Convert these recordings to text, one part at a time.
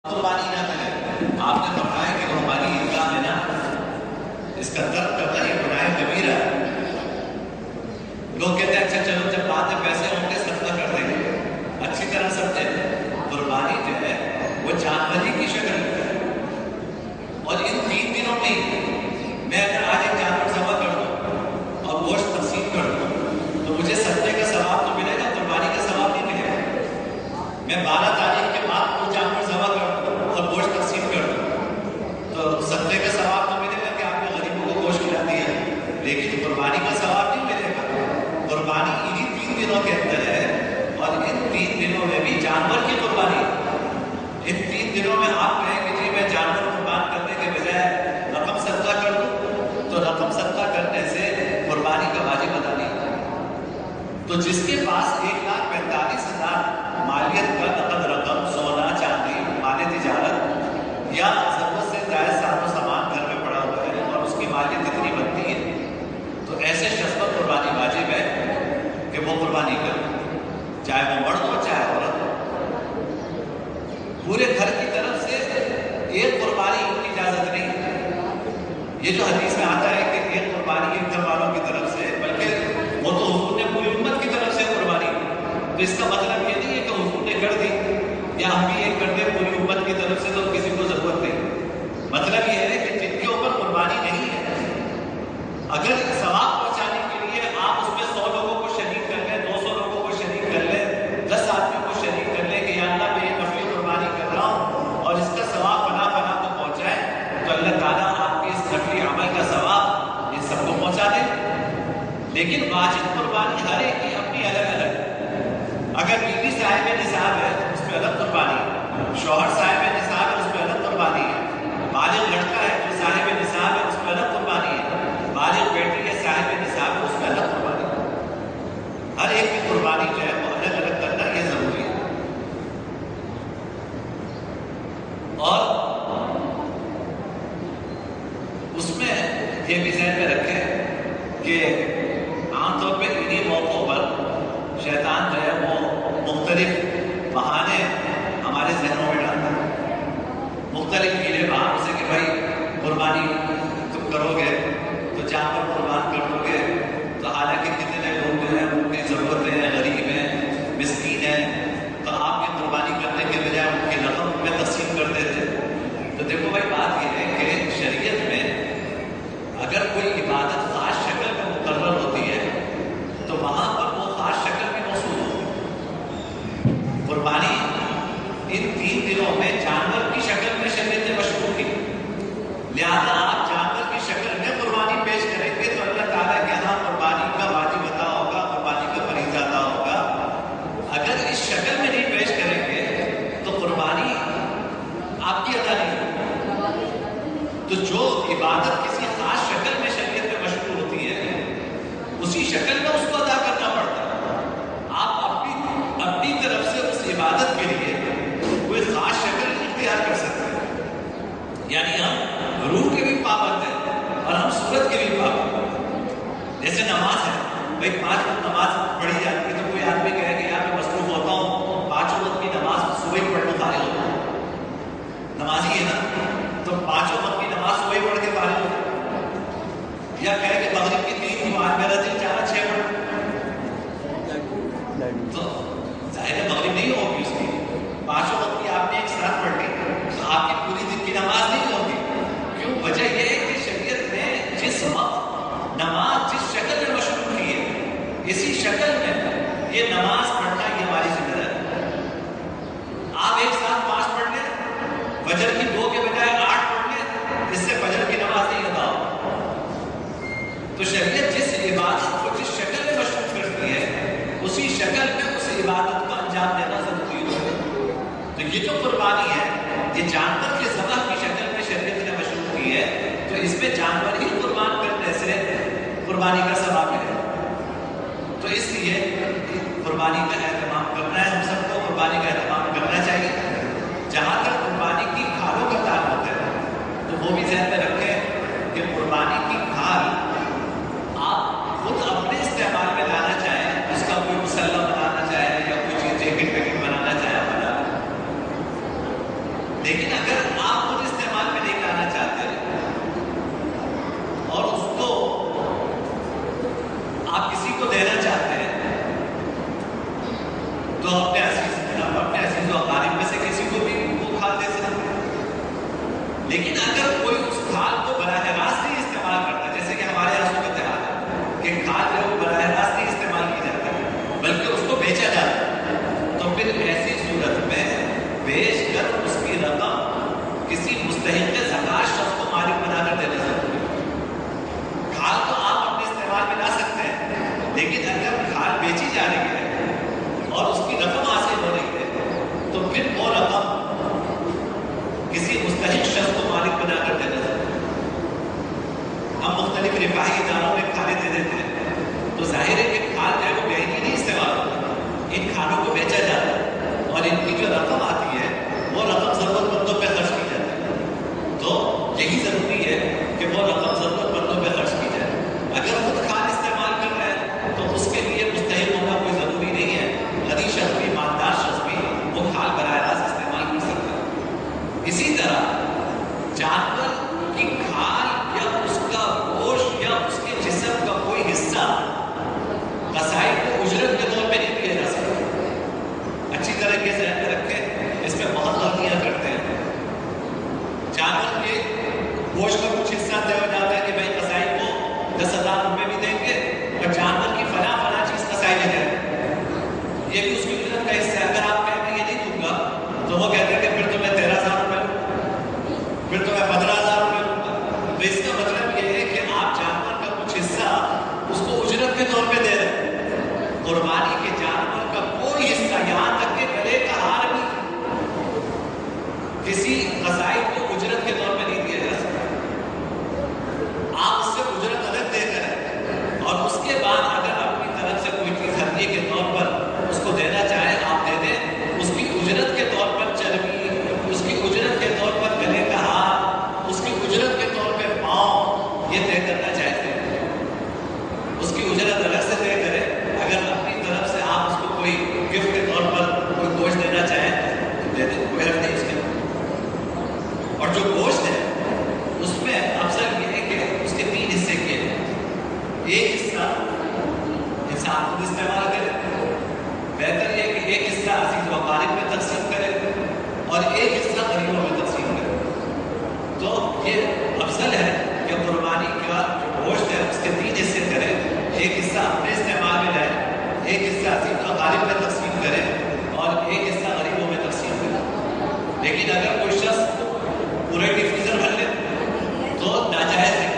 قربانی نہ کریں. آپ نے فرمایا کہ وہ ہماری عیدگاہ ہے نا، اس کا ترک کرنا یہ گناہ کبیرہ ہے. لوگ کہتے ہیں اچھا چلو جب بات ہے پیسے ہوں گے صدقہ کر دیں گے. اچھی طرح سمجھے قربانی جو ہے وہ جانوری کی شکل ہے، اور ان 3 دنوں میں میں اگر آج ایک جانور ذبح کر دوں اور گوشت تقسیم کر دوں تو مجھے صدقے کا ثواب تو ملے گا، قربانی کا ثواب نہیں ملے گا. میں 12 تاریخ کے بعد وہ جانور ذبح کر دوں اور گوشت تقسیم کر دوں تو صدقے کا ثواب تو ملے گا کہ آپ نے غریبوں کو گوشت کھلا دیا، لیکن قربانی کا ثواب نہیں ملے گا. قربانی انہی 3 دنوں کے اندر ہے، اور ان 3 دنوں میں بھی جانور کی قربانی. ان 3 دنوں میں آپ کہیں کہ جی میں جانور قربان کرنے کے بجائے رقم صدقہ کر دوں، تو رقم صدقہ کرنے سے قربانی کا واجب ادا نہیں. تو جس کے پاس 1,45,000 مالیت کا نقد رقم، سونا چاندی، مال تجارت یا ضرورت سے زائد ساز و سامان گھر میں پڑا ہوا ہے اور اس کی مالیت اتنی بنتی ہے، تو ایسے شخص پر قربانی واجب ہے کہ وہ قربانی کرے، چاہے وہ مرد ہو چاہے عورت ہو. پورے گھر کی طرف سے ایک قربانی کی اجازت نہیں. یہ جو حدیث میں آتا ہے کہ ایک قربانی ایک گھر والوں کی طرف سے، بلکہ وہ تو حضور نے پوری امت کی طرف سے قربانی. تو اس کا مطلب یہ نہیں ہے کہ حضور نے کر دی یا ہم بھی ایک کر دیں پوری امت کی طرف سے تو کسی کو ضرورت نہیں. مطلب یہ ہے کہ جن کے اوپر قربانی نہیں ہے، اگر ثواب پہنچانے کے لیے آپ اس میں 100 لوگوں کو شریک کر لیں، 200 لوگوں کو شریک کر لیں، 10 آدمیوں کو شریک کر لیں کہ یا اللہ میں یہ نفلی قربانی کر رہا ہوں اور اس کا ثواب فلاں فلاں کو پہنچائے، تو اللہ تعالیٰ آپ کے اس نفلی عمل کا ثواب ان سب کو پہنچا دے. لیکن واجب قربانی ہر ایک کی اپنی الگ الگ. اگر بیوی صاحب نصاب ہے تو اس پہ الگ قربانی ہے، شوہر صاحب نصاب ہے اس پہ الگ قربانی ہے، بالغ لڑکا ہے جو صاحب نصاب ہے اس پہ الگ قربانی ہے، بالغ بیٹی ہے صاحب نصاب ہے اس پہ الگ قربانی ہے. ہر ایک کی قربانی جو ہے وہ الگ الگ کرنا یہ ضروری ہے. اور اس میں یہ بھی ذہن میں رکھیں کہ عام طور پہ انہی موقعوں پر شیطان جو ہے وہ مختلف بہانے ہمارے ذہنوں میں ڈالتا ہے، مختلف ہیلے بہانوں سے کہ بھائی قربانی تم کرو گے تو جانور قربان کر دو گے، تو حالانکہ کتنے لوگ جو ہیں ان کی ضرورتیں ہیں، غریب ہیں، مسکین ہیں، تو آپ کی قربانی کرنے کے بجائے ان کی رقم میں تقسیم کر دیتے. تو دیکھو بھائی بات یہ ہے کہ شریعت میں اگر کوئی عبادت خاص شکل میں مقرر ہوتی ہے تو وہاں پر وہ خاص شکل بھی موصول ہوتی ہے. قربانی ان 3 دنوں میں جانور کی شکل میں شریعت نے مشروع کی، لہذا آپ جانور کی شکل میں قربانی پیش کریں گے تو اللہ تعالیٰ کے یہاں قربانی کا واجب ادا ہوگا، قربانی کا فریضہ ادا ہوگا. اگر اس شکل میں نہیں پیش کریں گے تو قربانی آپ کی ادا نہیں ہوگی. تو جو عبادت کسی خاص شکل میں شریعت میں مشروع ہوتی ہے اسی شکل میں اس کو ادا کرنا پڑتا ہے. آپ اپنی طرف سے اس عبادت کے لیے کوئی خاص شکل اختیار کر سکتے ہیں. یعنی ہم روح کے بھی پابند ہیں اور ہم صورت کے بھی پابند ہیں. جیسے نماز ہے، بھائی 5 وقت نماز پڑھی جاتی ہے، تو کوئی آدمی کہے کہ یار میں مصروف ہوتا ہوں 5 وقت کی نماز صبح ہی پڑھ لوں فارغ ہوتا ہوں. نمازی ہے نا، تو 5 وقت کی نماز صبح ہی پڑھ کے فارغ ہوتا ہوں. یا کہے کہ مغرب کی 3 نماز میرا دل چاہا 6 پڑھ، تو ظاہر ہے مغرب نہیں ہوگی اس کی. 5 وقت کی آپ نے ایک ساتھ پڑھ لی تو آپ کی پوری دن کی نماز نہیں ہوگی. کیوں؟ وجہ یہ ہے کہ شریعت نے جس وقت نماز جس شکل میں مشروع کی ہے اسی شکل میں یہ نماز پڑھنا یہ ہماری ذمہ داری ہے. آپ ایک ساتھ 5 پڑھ لیں، فجر کی 2 کے بجائے 8 پڑھ لیں، اس سے فجر کی نماز نہیں ادا ہو. تو شریعت جس عبادت کو جس شکل میں مشروع کرتی ہے اسی شکل میں اس عبادت کو انجام دینا ضروری ہے. تو یہ جو قربانی ہے یہ جانور کے ذبح کی شکل میں شریعت نے مشروع کی ہے، تو اس میں جانور ہی قربان کرنے سے قربانی کا ثواب ہے. تو اس لیے قربانی کا اہتمام کرنا ہے، ہم سب کو قربانی کا اہتمام کرنا چاہیے. جہاں تک قربانی کی کھالوں کا تعلق ہے تو وہ بھی ذہن میں رکھیں کہ قربانی کی کھال آپ خود اپنے استعمال میں لانا چاہیں، اس کا کوئی مسلح بنانا چاہے یا کوئی چیز جیکٹ ویکٹ بنانا چاہے بنا. لیکن اگر آپ خود استعمال میں لے کے آنا چاہتے ہیں اور اس کو آپ کسی کو دینا چاہتے ہیں تو اپنے عزیز و اقارب میں سے کسی کو بھی وہ کھال دے سکتے ہیں. لیکن اگر کوئی اس کھال کو براہ راست نہیں استعمال کرتا، جیسے کہ ہمارے یہاں صورت حال ہے کہ کھال جو براہ راست نہیں استعمال کی جاتی ہے بلکہ اس کو بیچا جاتا ہے، تو پھر ایسی صورت میں بیچ کر اس کی رقم کسی مستحق زکات شخص کو مالک بنا کر دینا ضروری ہے. کھال تو آپ اپنے استعمال میں لا سکتے ہیں، لیکن اگر کھال بیچی جا رہی ہے اور اس کی رقم حاصل ہو رہی ہے تو پھر وہ رقم کسی مستحق شخص کو مالک بنا کر دینا ضروری ہے. ہم مختلف رفاہی اداروں میں کھالیں دے دیتے ہیں تو ظاہر ہے کہ کھال جو ہے وہ بیچی نہیں استعمال ہوتی، ان کھالوں کو بیچا جاتا ہے اور ان کی جو رقم آتی ہے وہ رقم ضرورت مندوں پہ خرچ کی جاتی ہے. تو یہی ضروری ہے کہ وہ رقم ضرورت مندوں پہ خرچ کی جائے. اگر خود کھال استعمال کر رہے ہیں تو اس کے لیے مستحق ہونا کوئی ضروری نہیں ہے، غنی شخص بھی مالدار شخص بھی وہ کھال براہ راست استعمال کر سکتا ہے. اسی طرح جانور کی کھال یا اس کا گوشت یا اس کے جسم کا کوئی حصہ قصائی کو اجرت کے طور پہ نہیں دیا جا سکتا. اچھی طریقے سے ذہن میں رکھیں، اس میں بہت غلطیاں کرتے ہیں. جانور کے گوشت کا کچھ حصہ طے ہو جاتا ہے کہ بھائی قصائی کو 10,000 روپے بھی دیں گے اور جانور کی فلاں چیز قصائی لے جائے، یہ بھی اس کی اجرت کا حصہ ہے. اگر آپ کہیں میں یہ نہیں دوں گا تو وہ کہتے ہیں کہ پھر تو میں 13,000 روپے لوں گا، پھر تو میں 15,000 روپے لوں گا. تو اس کا مطلب یہ ہے کہ آپ جانور کا کچھ حصہ اس کو اجرت کے طور پہ دے رہے ہیں. قربانی کے جانور کا کوئی حصہ یہاں تک کہ گلے کا ہار بھی کسی قصائی کو اجرت کے طور پہ نہیں دیا جا سکتا. آپ اس سے اجرت الگ دے کر اور اس کے بعد اگر اپنی طرف سے کوئی چیز ہدیے کے طور پر اس کو دینا چاہیں آپ دے دیں. اس کی اجرت کے طور پر چربی، اس کی اجرت کے طور پر گلے کا ہار، اس کی اجرت کے طور پہ پاؤں، یہ طے کرنا چاہتے ہیں. اس کی اجرت الگ سے طے کریں. اگر اپنی طرف سے آپ اس کو کوئی گفٹ کے طور پر کوئی گوشت دینا چاہیں تو دے دیں، کوئی حرج نہیں اس کے. اور جو گوشت ہے اس میں افضل یہ ہے کہ اس کے 3 حصے کیے ہیں. ایک حصہ انسان خود استعمال کرے، بہتر یہ کہ ایک حصہ عزیز و اقارب میں تقسیم کرے اور ایک حصہ غریبوں میں تقسیم کرے. تو یہ افضل ہے کہ قربانی کا جو گوشت ہے اس کے 3 حصے کرے. ایک حصہ اپنے استعمال میں لائے، ایک حصہ عزیز و اقارب میں تقسیم کرے اور ایک حصہ غریبوں میں تقسیم کرے. لیکن اگر کوئی شخص پورے ڈیفریزر بھر لے تو ناجائز ہے،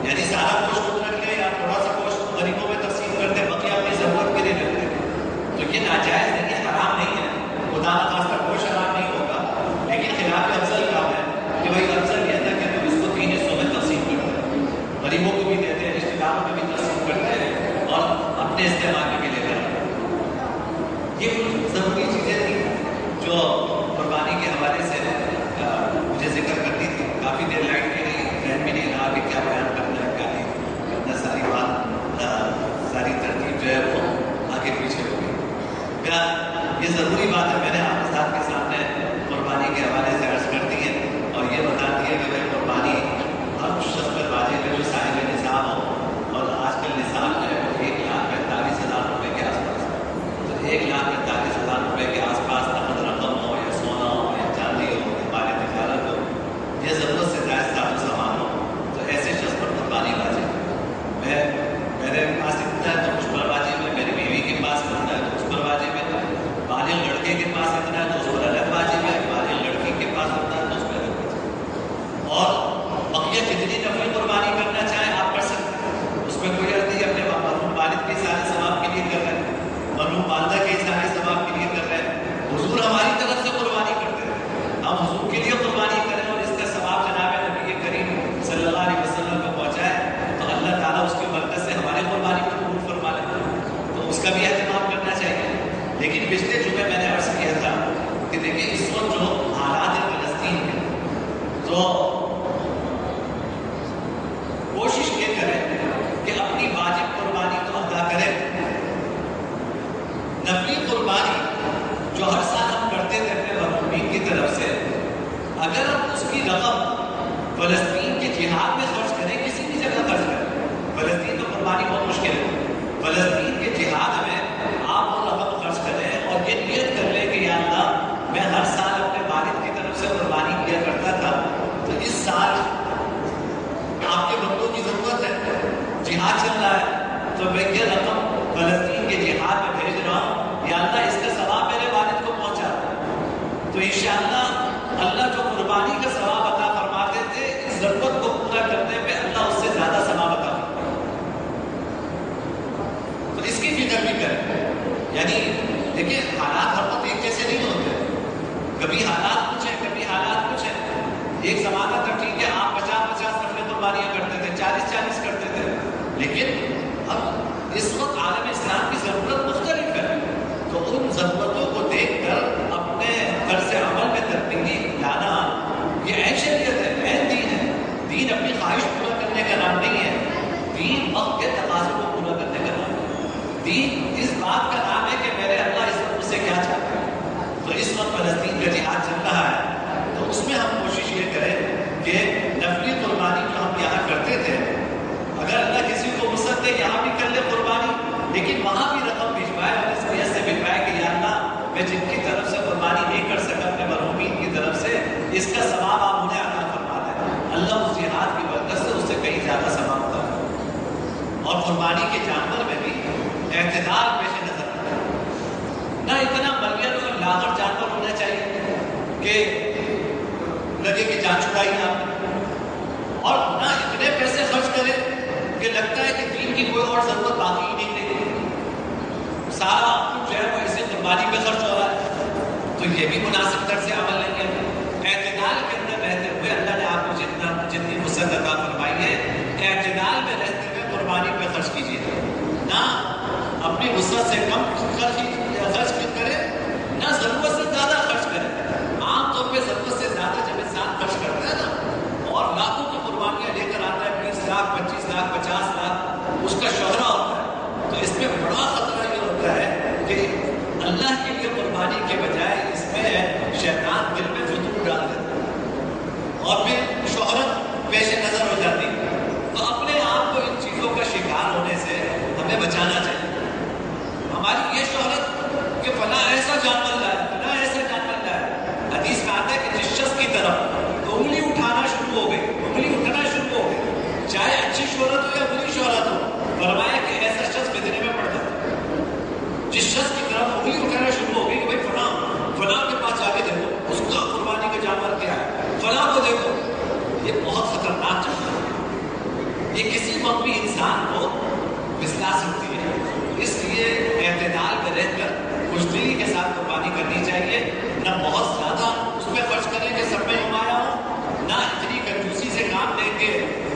یعنی سارا گوشت خود رکھ لے یا تھوڑا سا گوشت غریبوں میں تقسیم کر دے، بقیہ اپنی ضرورت کے لیے رکھ لے، تو یہ ناجائز نہیں ہے، حرام نہیں ہے. خدا نخواستہ گوشت حرام نہیں ہوگا، لیکن خلاف افضل کام ہے کہ بھائی افضل یہ تھا کہ ہم اس کو 3 حصوں میں تقسیم کرتے ہیں، غریبوں کو بھی دیتے ہیں، رشتے داروں میں بھی تقسیم کرتے ہیں اور اپنے استعمال میں بھی لے کر. یہ کچھ ضروری چیزیں تھیں جو قربانی کے حوالے سے مجھے ذکر کرنی تھی. کافی دیر لائٹ بھی نہیں، ذہن بھی نہیں رہا کہ کیا بیان کرنا ہے کیا نہیں کرنا. ساری بات ساری ترتیب جو ہے وہ آگے پیچھے ہو گئی. یہ ضروری بات ہے، میں نے آپ حضرات کے سامنے قربانی کے حوالے سے عرض کر دی ہے اور یہ بتا دی ہے کہ بھائی قربانی ہر شخص پر واجب ہے جو صاحب نصاب ہو. اور آج کل نصاب جو ہے وہ 1,45,000 روپے کے آس پاس. تو 1,45,000 روپے کے آس پاس نقد رقم ہو یا سونا ہو یا چاندی ہو یا مال تجارت ہو یا ضرورت سے زائد ساز و سامان ہو تو ایسے شخص پر قربانی واجب ہے. میرے پاس اتنا ہے تو اس پر واجب ہے، میری بیوی کے پاس اتنا ہے تو اس پر واجب ہے، بالغ لڑکے کے پاس اتنا ہے تو اس پر الگ واجب ہے، بالغ لڑکی کے پاس اتنا ہے تو اس پر الگ واجب ہے. اور بقیہ جتنی نفلی قربانی کرنا چاہیں آپ کر سکتے ہیں، اس میں کوئی عرض نہیں. اپنے مرحوم والد کے سارے ثواب کے لیے کر رہے ہیں، مرحوم والدہ کے سارے ثواب کے لیے کر رہے ہیں. حضور ہماری طرف سے قربانی کرتے ہیں، ہم حضور کے لیے قربانی کریں اور اس کا ثواب جناب نبی کریم صلی اللہ علیہ وسلم کو پہنچائے تو اللہ تعالیٰ اس کی برکت سے ہماری قربانی کو قبول فرما لے. تو اس کا بھی اہتمام کرنا چاہیے. لیکن پچھلے جمعے میں نے عرض کیا تھا کہ دیکھیں اس وقت جو حالات ہیں فلسطین میں، تو کوشش یہ کریں کہ اپنی واجب قربانی تو ادا کریں. نفلی قربانی جو ہر سال ہم کرتے تھے اپنے مرحومین کی طرف فلسطین کے جہاد میں خرچ کریں، کسی بھی جگہ خرچ کریں، فلسطین میں قربانی بہت مشکل ہے، فلسطین کے جہاد میں آپ وہ رقم خرچ کریں اور یہ نیت کر لیں کہ یا اللہ میں ہر سال اپنے والد کی طرف سے قربانی کیا کرتا تھا، تو اس سال آپ کے بندوں کی ضرورت ہے، جہاد چل رہا ہے، تو میں یہ رقم فلسطین کے جہاد میں بھیج رہا ہوں، یا اللہ اس کا ثواب میرے والد کو پہنچا۔ تو انشاءاللہ اللہ جو قربانی کا ثواب عطا فرماتے تھے، اس ضرورت کو پورا کرنے پہ اللہ اس سے زیادہ ثواب عطا فرماتا۔ تو اس کی فکر بھی کریں، یعنی دیکھیں حالات ہر وقت ایک جیسے نہیں ہوتے، کبھی حالات کچھ ہیں، کبھی حالات کچھ ہیں۔ ایک زمانہ تک ٹھیک ہے، آپ 50-50 نفلیں قربانیاں کرتے تھے، 40-40 کرتے تھے، لیکن اب اس وقت عالم اسلام کی ضرورت مختلف ہے، تو ان ضرورتوں کو دیکھ کر اپنے طرز عمل میں تبدیلی لانا یہ عین شریعت ہے، عین دین ہے۔ دین اپنی خواہش پورا کرنے کا نام نہیں ہے، دین وقت کے تقاضوں کو پورا کرنے کا نام ہے، دین اس بات کا نام ہے کہ میرے اللہ اس وقت مجھ سے کیا چاہتا ہے۔ تو اس وقت فلسطین کا جہاد چل رہا ہے، تو اس میں ہم کوشش یہ کریں کہ نفلی قربانی جو ہم یہاں کرتے تھے، اگر اللہ کسی کو وسعت دے یہاں بھی کر لے قربانی، لیکن وہاں بھی رقم بھجوائے اور اس وجہ سے بھجوائے کہ یا اللہ میں جن کی طرف سے قربانی نہیں کر سکا اپنے مرحومین کی طرف سے، اس کا ثواب آپ انہیں عطا فرما دیں، اللہ اس جہاد کی برکت سے اس سے کہیں زیادہ ثواب عطا فرمائے۔ اور قربانی کے جانور میں بھی اعتدال پیش نظر رکھیں، نہ اتنا ملین اور لاغر جانور ہونا چاہیے کہ لگے کہ جان چھڑائی آپ نے، اور نہ اتنے پیسے خرچ کریں کہ لگتا ہے کہ دین کی کوئی اور ضرورت باقی ہی نہیں رہی، سارا جو ہے وہ اسے قربانی پہ خرچ ہو رہا ہے، تو یہ بھی مناسب طرز سے عمل نہیں ہے۔ اعتدال کے اندر رہتے ہوئے اللہ نے آپ کو جتنی وسعت عطا فرمائی ہے، اعتدال میں رہتے ہوئے قربانی پہ خرچ کیجیے، نہ اپنی وسعت سے کم خرچ کرے، نہ ضرورت سے زیادہ خرچ کرے۔ عام طور پہ ضرورت سے زیادہ جب انسان خرچ کرتا ہے نا اور لاکھوں کی قربانیاں لے کر آتا ہے، 20 لاکھ 25 لاکھ 50 لاکھ اس کا شہرہ ہوتا ہے، تو اس میں بڑا خطرہ یہ ہوتا ہے کہ اللہ کے لیے قربانی کے بجائے اس میں شیطان دل میں فتور ڈال دیتا ہے اور پھر شہرت پیش نظر ہو جاتی ہے۔ تو اپنے آپ کو ان چیزوں کا شکار ہونے سے ہمیں بچانا چاہیے۔ ہماری یہ شہرت کہ فلاں ایسا جانور لائے، فلاں ایسا جانور لائے، حدیث میں آتا ہے کہ جس شخص کی طرف انگلی اٹھانا شروع ہو گئی، انگلی اٹھنا شروع ہو گئی، چاہے اچھی شہرت ہو یا بری شہرت ہو، فرمایا کہ ایسا شخص فتنے میں پڑ جاتا ہے۔ جس شخص کی طرف انگلی اٹھانا شروع ہو گئی کہ بھائی فلاں کے پاس جا کے دیکھو اس کا قربانی کا جانور کیا ہے، فلاں کو دیکھو، یہ بہت خطرناک چیز ہے، یہ کسی وقت بھی انسان کو پھسلا سکتی ہے۔ اس لیے اعتدال میں رہ کر خوشدلی کے ساتھ قربانی کرنی چاہیے، نہ بہت زیادہ اس میں خرچ کریں کہ سب میں نمایاں ہو، نہ اتنی کنجوسی سے کام لیں کہ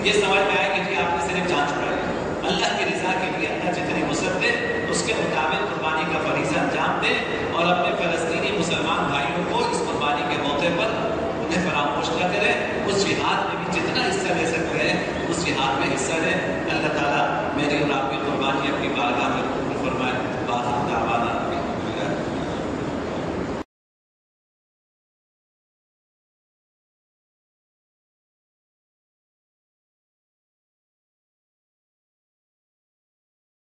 یہ سمجھ میں آئے کہ جی آپ نے صرف جان چھڑائی۔ اللہ کی رضا کے لیے اللہ جتنی وسعت دے اس کے مطابق قربانی کا فریضہ انجام دے اور اپنے